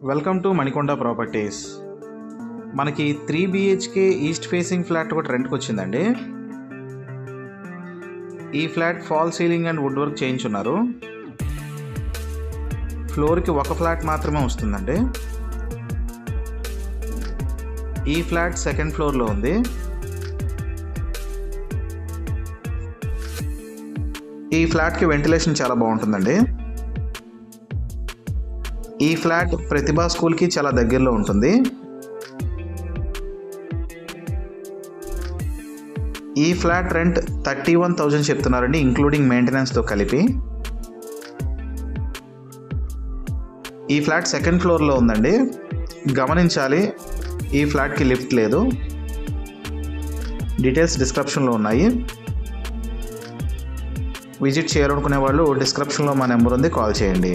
Welcome to Manikonda properties. మనకి 3 BHK east facing flat ఒకటి రెంట్కి వచ్చిందండి. ఈ flat fall ceiling and wood work చేయించున్నారు. ఫ్లోర్కి ఒక ఫ్లాట్ మాత్రమే వస్తుందండి. ఈ ఫ్లాట్ సెకండ్ ఫ్లోర్లో ఉంది. ఈ ఫ్లాట్కి వెంటిలేషన్ చాలా బాగుంటుందండి. ఈ ఫ్లాట్ ప్రతిభా స్కూల్కి చాలా దగ్గరలో ఉంటుంది. ఈ ఫ్లాట్ రెంట్ 31,000 చెప్తున్నారండి, ఇంక్లూడింగ్ మెయింటెనెన్స్తో కలిపి. ఈ ఫ్లాట్ సెకండ్ ఫ్లోర్లో ఉందండి. గమనించాలి, ఈ ఫ్లాట్కి లిఫ్ట్ లేదు. డీటెయిల్స్ డిస్క్రిప్షన్లో ఉన్నాయి. విజిట్ చేయాలనుకునే వాళ్ళు డిస్క్రిప్షన్లో మా నెంబర్ ఉంది, కాల్ చేయండి.